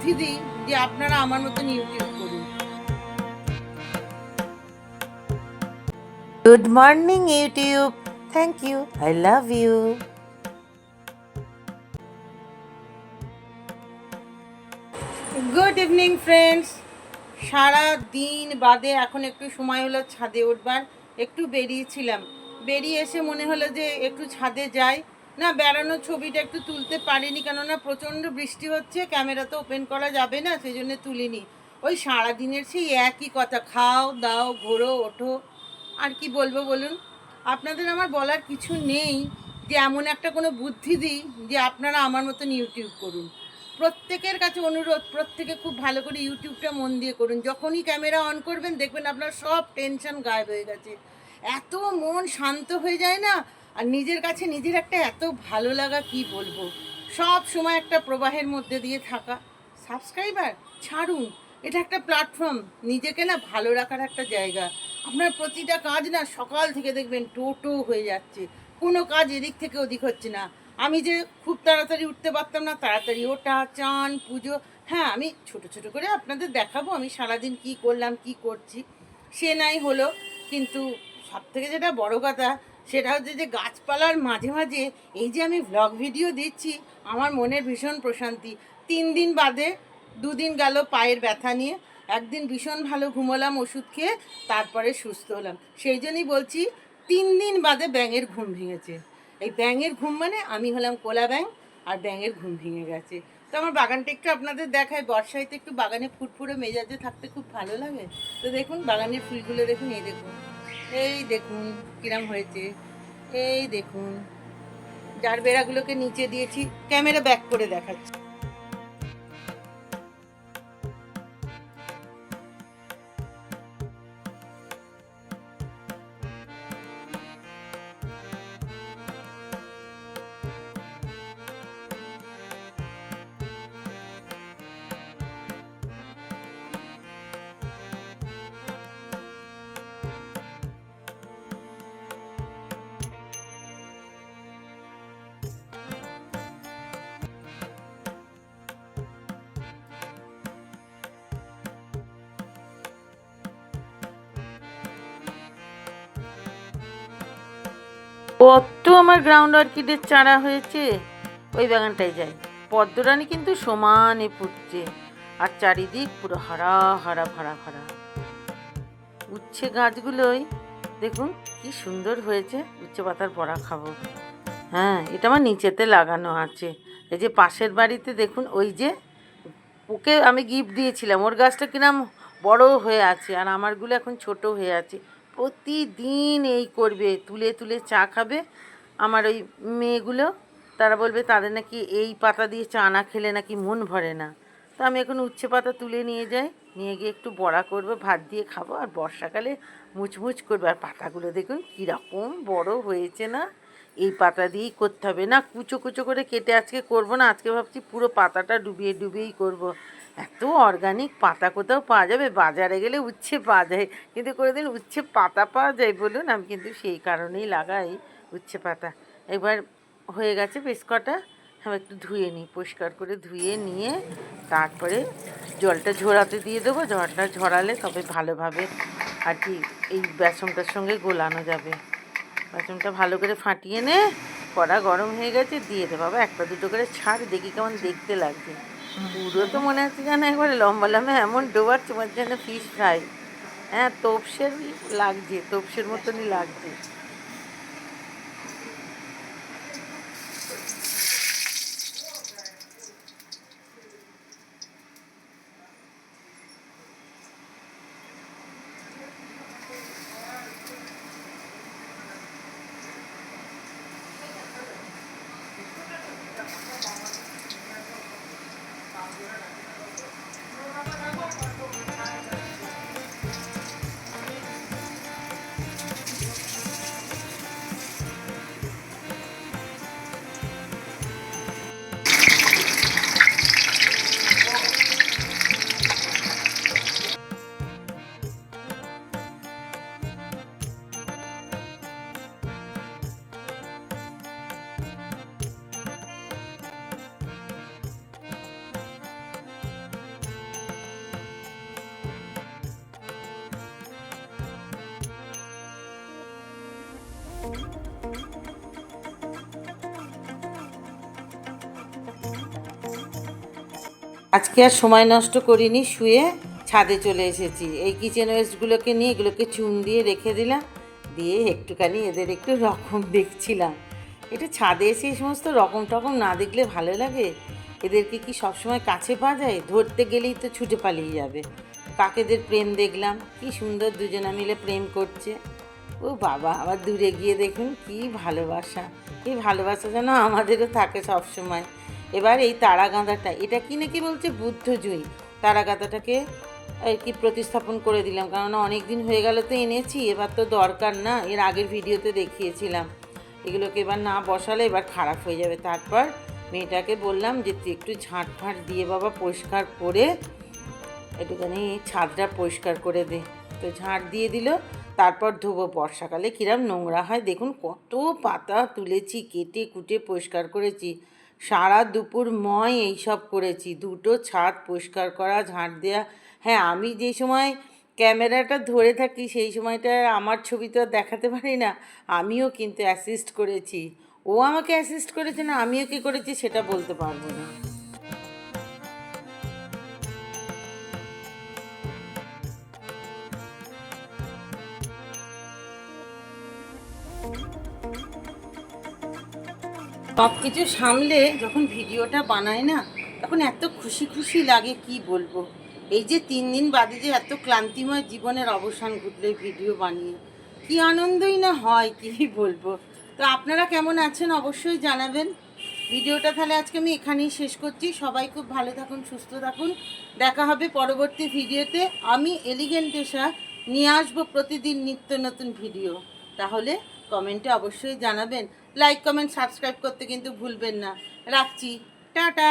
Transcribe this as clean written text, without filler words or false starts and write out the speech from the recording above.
বুদ্ধি দিই যে আপনারা আমার মতন ইউটিউব করুন। Good morning YouTube, thank you, I love you. Good evening friends. সারা দিন বাদে এখন একটু সময় হলো ছাদে উঠবার। একটু বেরিয়েছিলাম, বেরিয়ে এসে মনে হলো যে একটু ছাদে যাই। না, বেড়ানোর ছবিটা একটু তুলতে পারিনি, কেননা প্রচণ্ড বৃষ্টি হচ্ছে, ক্যামেরা তো ওপেন করা যাবে না, সেই জন্য তুলিনি। ওই সারাদিনের সেই একই কথা, খাও দাও ঘোরো ওঠো, আর কি বলবো বলুন। আপনাদের আমার বলার কিছু নেই যে এমন একটা কোনো বুদ্ধি দিই যে আপনারা আমার মতন ইউটিউব করুন। প্রত্যেকের কাছে অনুরোধ, প্রত্যেকে খুব ভালো করে ইউটিউবটা মন দিয়ে করুন। যখনই ক্যামেরা অন করবেন দেখবেন আপনার সব টেনশন গায়েব হয়ে গেছে, এত মন শান্ত হয়ে যায় না। আর নিজের কাছে নিজের একটা এত ভালো লাগা, কি বলবো। সব সময় একটা প্রবাহের মধ্যে দিয়ে থাকা। সাবস্ক্রাইবার ছাড়ুন, এটা একটা প্ল্যাটফর্ম, নিজেকে না ভালো রাখার একটা জায়গা। আপনার প্রতিটা কাজ না সকাল থেকে দেখবেন টোটো হয়ে যাচ্ছে, কোনো কাজ এদিক থেকে ওদিক হচ্ছে না। আমি যে খুব তাড়াতাড়ি উঠতে পারতাম না, তাড়াতাড়ি ওঠা, চান, পুজো। হ্যাঁ, আমি ছোট ছোট করে আপনাদের দেখাবো আমি সারাদিন কি করলাম কি করছি, সে নাই হলো। কিন্তু সব থেকে যেটা বড় কথা, সেটা হচ্ছে যে গাছপালার মাঝে মাঝে এই যে আমি ভ্লগ ভিডিও দিচ্ছি, আমার মনের ভীষণ প্রশান্তি। 3 দিন বাদে 2 দিন গেল পায়ের ব্যথা নিয়ে, একদিন ভীষণ ভালো ঘুমোলাম ওষুধ খেয়ে, তারপরে সুস্থ হলাম। সেই জন্যই বলছি 3 দিন বাদে ব্যাঙের ঘুম ভেঙেছে। এই ব্যাঙের ঘুম মানে আমি হলাম কোলা ব্যাঙ, আর ব্যাঙের ঘুম ভেঙে গেছে। তো আমার বাগানটা একটু আপনাদের দেখায়, বর্ষায় তো একটু বাগানে ফুরফুরে মেজাজে থাকতে খুব ভালো লাগে। তো দেখুন বাগানের ফুলগুলো দেখুন, এই দেখুন, এই দেখুন কিরম হয়েছে, এই দেখুন। যার বেড়াগুলোকে নিচে দিয়েছি, ক্যামেরা ব্যাক করে দেখাচ্ছি। কত আমার গ্রাউন্ড অর্কিডের চারা হয়েছে, ওই বাগানটায় যাই। পদ্মরানী কিন্তু সমানে ফুটছে, আর চারিদিক পুরো হারা হারা ভরা ভরা। উচ্ছে গাছগুলোই দেখুন কি সুন্দর হয়েছে, উচ্ছে পাতার বড়া খাবো। হ্যাঁ, এটা আমার নিচেতে লাগানো আছে। এই যে পাশের বাড়িতে দেখুন, ওই যে ওকে আমি গিফট দিয়েছিলাম, ওর গাছটা কিরম বড় হয়ে আছে, আর আমারগুলো এখন ছোট হয়ে আছে। প্রতিদিন এই করবে, তুলে তুলে চা খাবে। আমার ওই মেয়েগুলো, তারা বলবে তাদের নাকি এই পাতা দিয়ে চা না খেলে নাকি মন ভরে না। তো আমি এখন উচ্ছে পাতা তুলে নিয়ে যাই, নিয়ে গিয়ে একটু বড়া করবো, ভাত দিয়ে খাবো, আর বর্ষাকালে মুচমুচ করবে। আর পাতাগুলো দেখুন কীরকম বড় হয়েছে না। এই পাতা দিয়েই করতে হবে, না কুচো কুচো করে কেটে আজকে করব না, আজকে ভাবছি পুরো পাতাটা ডুবিয়ে ডুবিয়েই করব। এত অর্গানিক পাতা কোথাও পাওয়া যাবে? বাজারে গেলে উচ্ছে পাওয়া যায়, কিন্তু কোনোদিন উচ্ছে পাতা পাওয়া যায় বলুন? আমি কিন্তু সেই কারণেই লাগাই উচ্ছে পাতা। এবার হয়ে গেছে বেশ কটা, আমি একটু ধুয়ে নিই, পরিষ্কার করে ধুয়ে নিয়ে তারপরে জলটা ঝরাতে দিয়ে দেবো। জলটা ঝরালে তবে ভালোভাবে আর কি এই বেসনটার সঙ্গে গোলানো যাবে। বেসনটা ভালো করে ফাটিয়ে নে, কড়া গরম হয়ে গেছে, দিয়ে দে বাবা, একটা দুটো করে ছাড়, দেখি কেমন দেখতে লাগছে। পুরো তো মনে হচ্ছে যেন একবারে লম্বা লম্বা এমন ডোবাচ্ছে, মনে হচ্ছে যেন ফিশ ফ্রাই। হ্যাঁ, তোপসের লাগছে, তোপসের মতনই লাগছে। আজকে আর সময় নষ্ট করিনি, শুয়ে ছাদে চলে এসেছি। এই কিচেন ওয়েস্টগুলোকে নিয়ে এগুলোকে চুন দিয়ে রেখে দিলাম, দিয়ে একটুখানি এদের একটু রকম দেখছিলাম। এটা ছাদে এসে এই সমস্ত রকম টকম না দেখলে ভালো লাগে? এদেরকে কি সবসময় কাছে পাওয়া যায়? ধরতে গেলেই তো ছুটে পালিয়ে যাবে। কাকেদের প্রেম দেখলাম, কি সুন্দর দুজনা মিলে প্রেম করছে। ও বাবা, আবার দূরে গিয়ে দেখুন কি ভালোবাসা। এই ভালোবাসা যেন আমাদেরও থাকে সব সময়। এবার এই তারা গাঁদাটা, এটা কি নাকি বলছে বুদ্ধজয়ী, তারা গাঁদাটাকে আর কি প্রতিস্থাপন করে দিলাম, কেননা অনেক দিন হয়ে গেল তো এনেছি, এবার তো দরকার না। এর আগের ভিডিওতে দেখিয়েছিলাম এগুলোকে এবার না বসালে এবার খারাপ হয়ে যাবে। তারপর মেয়েটাকে বললাম যে তুই একটু ঝাঁট ফাঁট দিয়ে বাবা পরিষ্কার করে একটুখানি ছাদটা পরিষ্কার করে দে। তো ঝাঁট দিয়ে দিল, তারপর ধোবো। বর্ষাকালে কিরম নোংরা হয় দেখুন, কত পাতা তুলেছি, কেটে কুটে পরিষ্কার করেছি। সারা দুপুর এইসব করেছি, দুটো ছাদ পরিষ্কার করা, ঝাঁট দেওয়া। হ্যাঁ, আমি যে সময় ক্যামেরাটা ধরে থাকি সেই সময়টা আমার ছবি তো আর দেখাতে পারি না, আমিও কিন্তু অ্যাসিস্ট করেছি। ও আমাকে অ্যাসিস্ট করেছে না আমিও কি করেছি সেটা বলতে পারবো না। সব কিছু সামলে যখন ভিডিওটা বানাই না, তখন এত খুশি খুশি লাগে কি বলবো। এই যে 3 দিন বাদে যে এত ক্লান্তিময় জীবনের অবসান ঘটলো এই ভিডিও বানিয়ে, কি আনন্দই না হয় কি বলবো। তো আপনারা কেমন আছেন অবশ্যই জানাবেন। ভিডিওটা তাহলে আজকে আমি এখানেই শেষ করছি। সবাই খুব ভালো থাকুন, সুস্থ থাকুন। দেখা হবে পরবর্তী ভিডিওতে। আমি এলিগেন্ট এশা নিয়ে আসবো প্রতিদিন নিত্য নতুন ভিডিও। তাহলে কমেন্টে অবশ্যই জানাবেন। লাইক কমেন্ট সাবস্ক্রাইব করতে কিন্তু ভুলবেন না। রাখছি, টাটা।